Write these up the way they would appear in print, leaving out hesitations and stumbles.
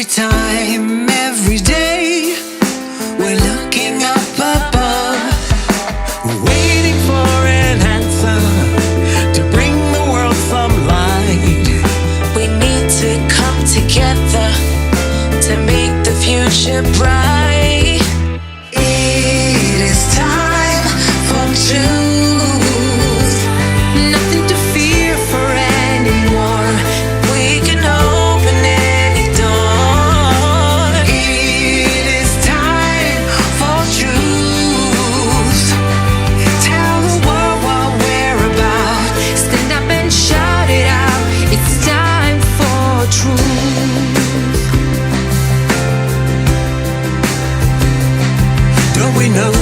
Every time, every day, we're looking up above, waiting for an answer to bring the world some light. We need to come together to make the future bright. It is time for truth. Nothing to fear for anymore. We can open any door. It is time for truth. Tell the world what we're about. Stand up and shout it out. It's time for truth. Don't we know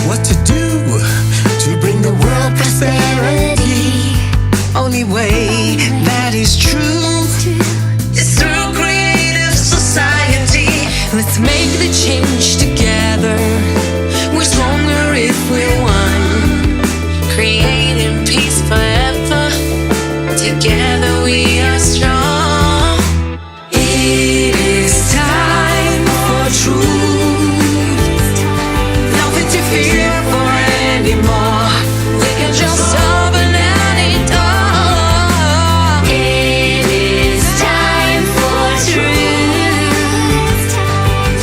what to do to bring the world prosperity? Only way that is true is through creative society. Let's make the change together. We're stronger if we're one. Creating peace forever. Together we are strong. It is time for truth. Nothing to fear for anymore. We can just open any door. It is time for truth.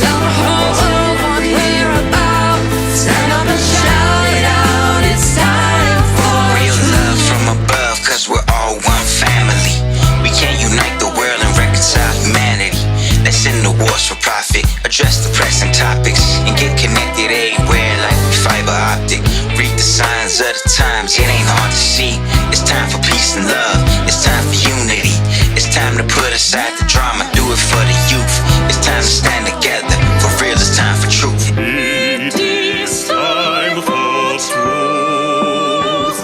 Tell the whole world what we're about. Stand up and shout it out. It's time for Real truth. love from above, cause we're all one family. We can't unite the world and reconcile humanity. Let's end the wars for profit, address the pressing topics, and get connected everywhere like fiber optic. Read the signs of the times, it ain't hard to see. It's time for peace and love, it's time for unity. It's time to put aside the drama, do it for the youth. It's time to stand together, for real, it's time for truth. It is time for truth.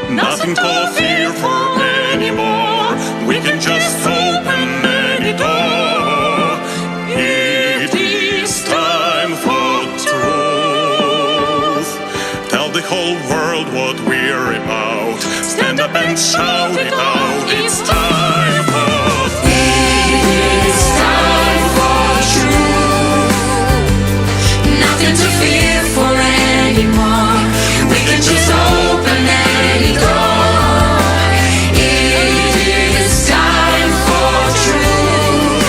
Nothing to fear for anymore. We can just open any door. It is time for truth. Tell the whole world what we're about. Stand up and shout it out. It's time for It's time for truth. Nothing to fear for anymore. We can just open any door. It is time for truth.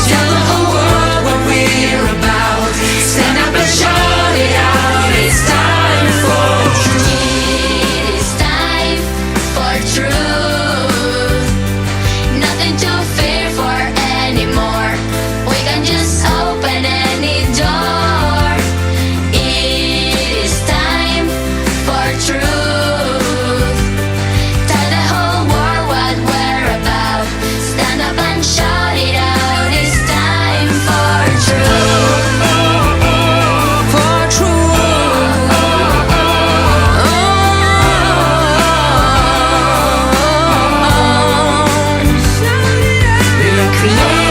Tell the whole world what we're about. Stand up and shout it out. It's time for truth. It is time for truth. Nothing to fear for anymore. We can just open any door. It is time for truth. Tell the whole world what we're about. Stand up and shout it out. It's time for truth. For truth. We are creating